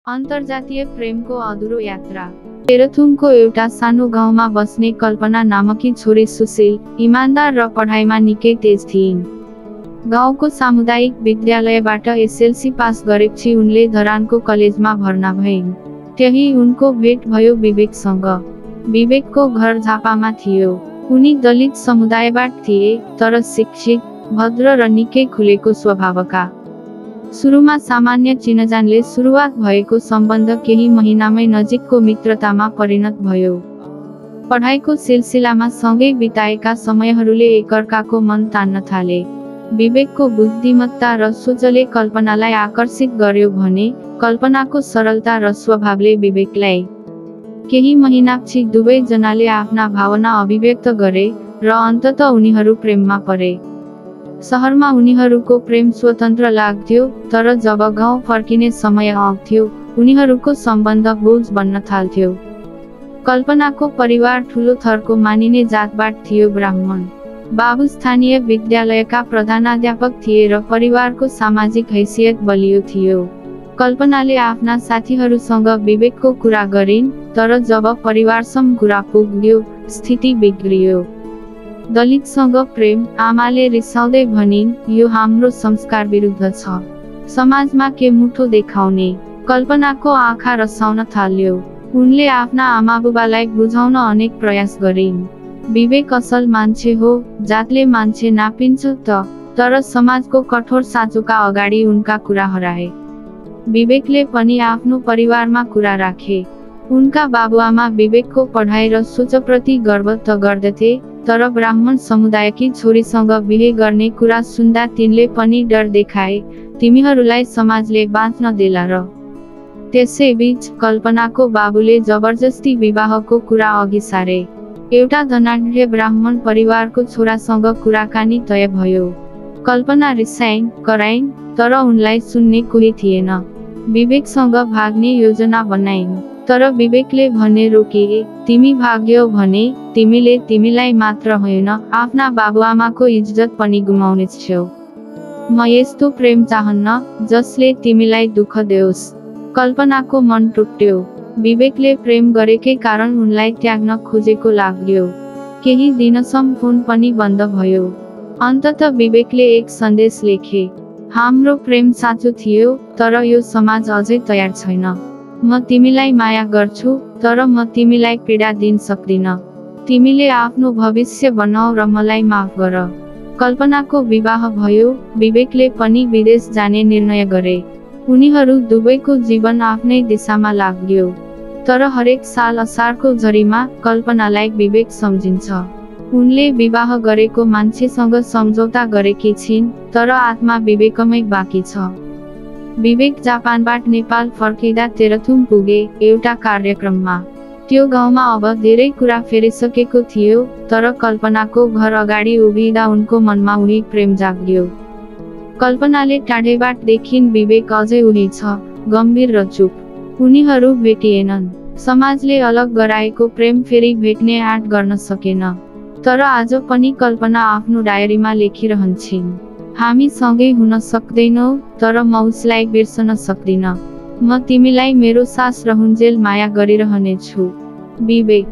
अन्तर्जातीय प्रेमको अधुरो यात्रा। तेह्रथुमको एउटा सानो गाउँमा बस्ने कल्पना नामकी छोरी सुशील, इमानदार र पढाइमा निकै तेज थिइन्। गाउँको सामुदायिक विद्यालयबाट एसएलसी पास गरेपछि उनले धरानको कलेजमा भर्ना भइन्। त्यही उनको भेट भयो विवेकसँग। विवेकको घर झापामा थियो। उनी दलित समुदायबाट थिए, तर शिक्षित, भद्र र निकै खुलेको स्वभावका। सुरुमा सामान्य चिनजानले सुरुवात भएको सम्बन्ध केही महिनामै नजिकको मित्रतामा परिणत भयो। पढाइको सिलसिलामा सँगै बिताएका समयहरूले एकअर्काको मन तान्न थाले। विवेकको बुद्धिमत्ता र सोचले कल्पनालाई आकर्षित गर्यो भने कल्पनाको सरलता र स्वभावले विवेकलाई। केही महिनापछि दुवै जनाले आफ्ना भावना अभिव्यक्त गरे र अन्ततः उनीहरू प्रेममा परे। सहरमा उनीहरूको प्रेम स्वतन्त्र लाग्थ्यो, तर जब गाउँ फर्किने समय आउँथ्यो, उनीहरूको सम्बन्ध बोझ बन्न थाल्थ्यो। कल्पनाको परिवार ठूलो थरको मानिने जातबाट थियो। ब्राह्मण बाबु स्थानीय विद्यालयका प्रधानाध्यापक थिए र परिवारको सामाजिक हैसियत बलियो थियो। कल्पनाले आफ्ना साथीहरूसँग विवेकको कुरा गरिन्, तर जब परिवारसम्म कुरा पुग्यो, स्थिति बिग्रियो। दलितसँग प्रेम, आमाले रिसाउँदै भनिन्, यो हाम्रो संस्कार विरुद्ध छ। समाजमा के मुठो देखाउने? कल्पनाको आँखा रसाउन थाल्यो। उनले आफ्ना आमाबुबालाई बुझाउन अनेक प्रयास गरिन्। विवेक असल मान्छे हो, जातले मान्छे नापिन्छ तर समाजको कठोर साँचोका अगाडि उनका कुरा हराए। विवेकले पनि आफ्नो परिवारमा कुरा राखे। उनका बाबुआमा विवेकको पढाइ र सोचप्रति गर्व त गर्दथे, तर ब्राह्मण समुदायकी छोरीसँग बिहे गर्ने कुरा सुन्दा तिनले पनि डर देखाए, तिमीहरूलाई समाजले बाँच्न देला र। त्यसैबीच कल्पनाको बाबुले जबरजस्ती विवाहको कुरा अघि सारे। एउटा धनाढ्य ब्राह्मण परिवारको छोरासँग कुराकानी तय भयो। कल्पना रिसाइन्, कराइन्, तर उनलाई सुन्ने कोही थिएन। विवेकसँग भाग्ने योजना बनाइन्, तर विवेकले भने रोकिए, तिमी भाग्यौ भने तिमीले तिमीलाई मात्र होइन, आफ्ना बाबुआमाको इज्जत पनि गुमाउनेछौ। म यस्तो प्रेम चाहन्न जसले तिमीलाई दुःख देओस्। कल्पनाको मन टुट्यो। विवेकले प्रेम गरेकै कारण उनलाई त्याग्न खोजेको लाग्यो। केही दिनसम्म फोन पनि बन्द भयो। अन्ततः विवेकले एक सन्देश लेखे, हाम्रो प्रेम साँचो थियो, तर यो समाज अझै तयार छैन। म तिमीलाई माया गर्छु, तर म तिमीलाई पीडा दिन सक्दिन। तिमीले आफ्नो भविष्य बनाऊ र मलाई माफ गर। कल्पनाको विवाह भयो। विवेकले पनि विदेश जाने निर्णय गरे। उनीहरू दुवैको जीवन आफ्नै दिशामा लाग्यो। तर हरेक साल असारको झरीमा कल्पनालाई विवेक सम्झिन्छ। उनले विवाह गरेको मान्छेसँग सम्झौता गरेकी छिन्, तर आत्मा विवेकमै बाँकी छ। विवेक जापानबाट नेपाल फर्किँदा तेह्रथुम पुगे एउटा कार्यक्रममा। त्यो गाउँमा अब धेरै कुरा फेरिसकेको थियो, तर कल्पनाको घर अगाडि उभिँदा उनको मनमा उही प्रेम जाग्यो। कल्पनाले टाढेबाट देखिन् विवेक अझै उही छ, गम्भीर र चुप। उनीहरू भेटिएनन्। समाजले अलग गराएको प्रेम फेरि भेट्ने आँट गर्न सकेन। तर आज पनि कल्पना आफ्नो डायरीमा लेखिरहन्छिन्, हामी सँगै हुन सक्दैनौ, तर म उसलाई बिर्सन सक्दिन। म तिमीलाई मेरो सास रहन्जेल माया गरिरहनेछु। विवेक।